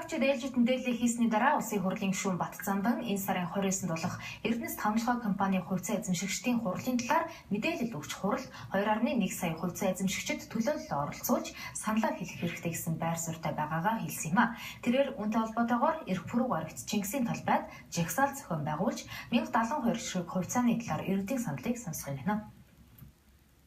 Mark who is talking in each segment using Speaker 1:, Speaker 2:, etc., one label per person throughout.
Speaker 1: Хавчид ээлжид мэдээлэл хийсний дараа Улсын хурлын гишүүн Батцаандан энэ сарын 29-нд болох Эрдэнэс тавталгай компани хувьцаа эзэмшигчдийн хурлын талаар мэдээлэл өгч хурал 2.1 сая хувьцаа эзэмшигчид төлөөлөлд оролцуулж саналаа хэлэх хэрэгтэй гэсэн байр суурьтай байгаагаа хэлсэн юм а. Тэрээр үүнтэй холбоотойгоор Эрх Пүрэв гарагт Чингисийн талбайд жагсаал зохион байгуулж 1072 ширхэг хувьцааны талаар ерөнхий саналыг сонсгоно гэнэ.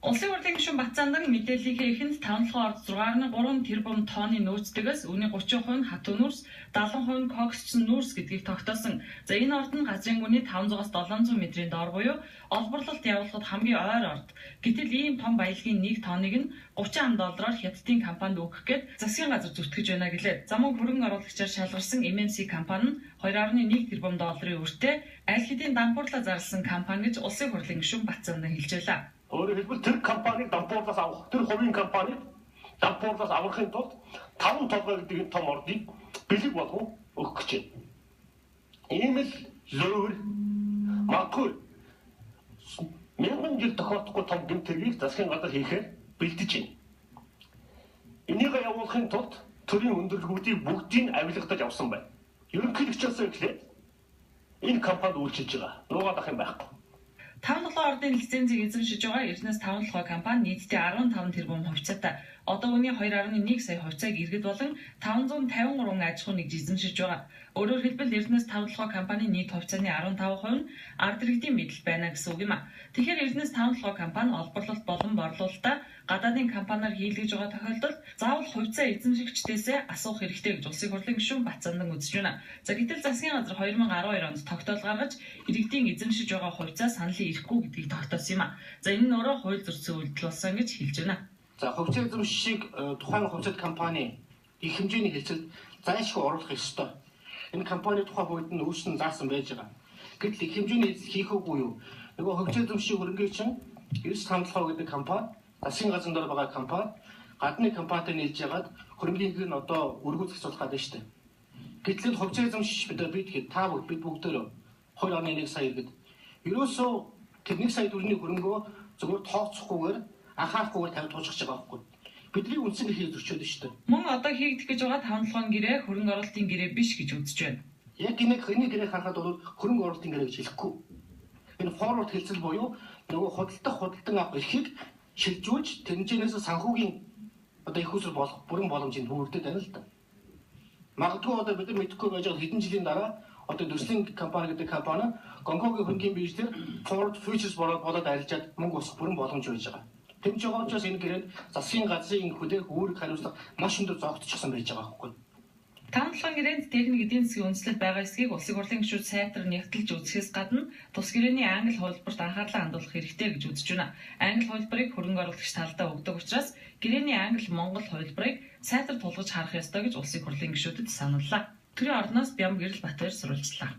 Speaker 2: Улсын хурлын гишүүн Батцаандан мэдээллийнхээ эхэнд тавталгай орд 6.3 тэрбум тонны нөөцдөгөөс үүний 30% хатуу нүрс, 70% коксчсон нүрс гэдгийг тогтоосон. За энэ орд нь газрын гүний 500-аас 700 метрийн доор буюу олборлолт явуулахад хамгийн ойр орд. Гэтэл ийм том баялагын 1 тонныг нь $30 хятадын компанид өгөх гээд засгийн газар зүтгэж байна гэлээ. Замун хөрөнгө оруулагчаар шалгарсан MMC компани нь $2.1 тэрбум өртөө аль хэдийн дампуурлаа зарласан компани гэж Улсын хурлын гишүүн Батцаандан хэлжээ.
Speaker 3: Өөрөөр хэлбэл тэр компаниг дампуурлаас авах, тэр хувийн компаниг дампуурлаас авахын тулд 5 толгой гэдэг том ордыг бэлэг болгон өгөх гэж байна. Ийм л зөөр магадгүй 1000 жил тохиолдохгүй том гэмтэргийг засгийн газар хийхээр бэлдэж байна. Энийг явуулахын тулд төрийн өндөрлгүүдийг бүгдийг авилгадаж авсан байна. Ерөнхийлөгчөөс эхлээд энэ компанид үйлчилж байгаа. Нуугаад ах юм байхгүй.
Speaker 2: Тавталгай ордын лицензийг эзэмшиж байгаа Эрдэнэс тавталгай компани нийтдээ 15 тэрбум хувьцаатай. Одоо үүний 2.1 сая хувьцааг иргэд болон 553 аж ахуй нэгж эзэмшиж байгаа. Өөрөөр хэлбэл Эрдэнэс тавталгай компани нийт хувьцааны 15% нь ард иргэдийн мэдэл байна гэсэн үг юм а. Тэгэхээр Эрдэнэс тавталгай компани олборлолт болон борлуулалтаа гадаадын компаниар хийлгэж байгаа тохиолдолд заавал хувьцаа эзэмшигчдээсээ асуух хэрэгтэй гэж Улсын хурлын гишүүн Батцаандан үзэж байна. За гэтэл засгийн газар 2012 онд тогтоол гаргаж иргэдийн эзэмшиж байгаа хувьцаа саналын ирэхгүй гэдгийг тогтоосон юм а. За энэ нь өөрөө хууль зөрчсөн үйлдэл болсон гэж хэлж байна.
Speaker 4: За хувьцаа эзэмшиг тухайн хувьцаат компани их хэмжээний хэлцэлд зайлшгүй оруулах ёстой. Энэ компани тухайн хувьд нь өөрснөө заасан байж байгаа. Гэтэл их хэмжээний эзэл хийх үгүй юу? Нөгөө хувьцаа эзэмшиг хөрөнгөний чинь Эрдэнэс тавталгай гэдэг компани, засгийн газрын дор байгаа компани, гадны компанитай нийлж яагаад хөрөнгөнийг нь одоо өргөж зохицуулах гэдэг нь шүү дээ. Гэтэл хувьцаа эзэмшиж бид та бид бүгдөө 2.1 сая иргэд. Ерөөсөө тэр 1 сая төгрөгийн хөрөнгөө зөвхөн тооцохгүйгээр анхаарахгүйгээр тавьж байгаа байхгүй. Бидний үндсэн эрхийг зөрчөөд шүү дээ.
Speaker 2: Мөн одоо хийгдэх гэж байгаа тавталгааны гэрээ хөрөнгө оруулалтын гэрээ биш гэж үзэж байна.
Speaker 4: Яг энэ гэрээ харахад бол хөрөнгө оруулалтын гэрээ гэж хэлэхгүй. Энэ форвард хэлцэл буюу нөгөө худалдан авах эрхийг шилжүүлж тэрнээс санхүүгийн одоо их уср болох бүрэн боломжийг бүрдээд байна л да. Магадгүй одоо бид нар мэдэхгүй байж байгаа хэдэн жилийн дараа одоо төслийн компани гэдэг компани Гонконгийн хөрөнгөний биржээр forward futures болоод арилжаад мөнгө усах бүрэн боломж байж байгаа. Тэмж байгаа учраас энэ гэрээнд засгийн газрын хүлээх үүрэг хариуцлага маш өндөр зогтчихсон байж байгаа байхгүй.
Speaker 2: Тавталгай гэрээнд техник эдийн засгийн үндэслэл байгаа эсэхийг Улсын хурлын гишүүд сайтар нягтлж үзэхээс гадна тус гэрээний англи хувилбарт анхаарлаа хандуулах хэрэгтэй гэж үзэж байна. Англи хувилбарыг хөрөнгө оруулагч талдаа өгдөг учраас гэрээний англи монгол хувилбарыг сайтар тулгаж харах ёстой гэж Улсын хурлын гишүүдэд саналлаа. Төрийн ордноос Бямб Гэрэл Батбаяр сурвалжлаа.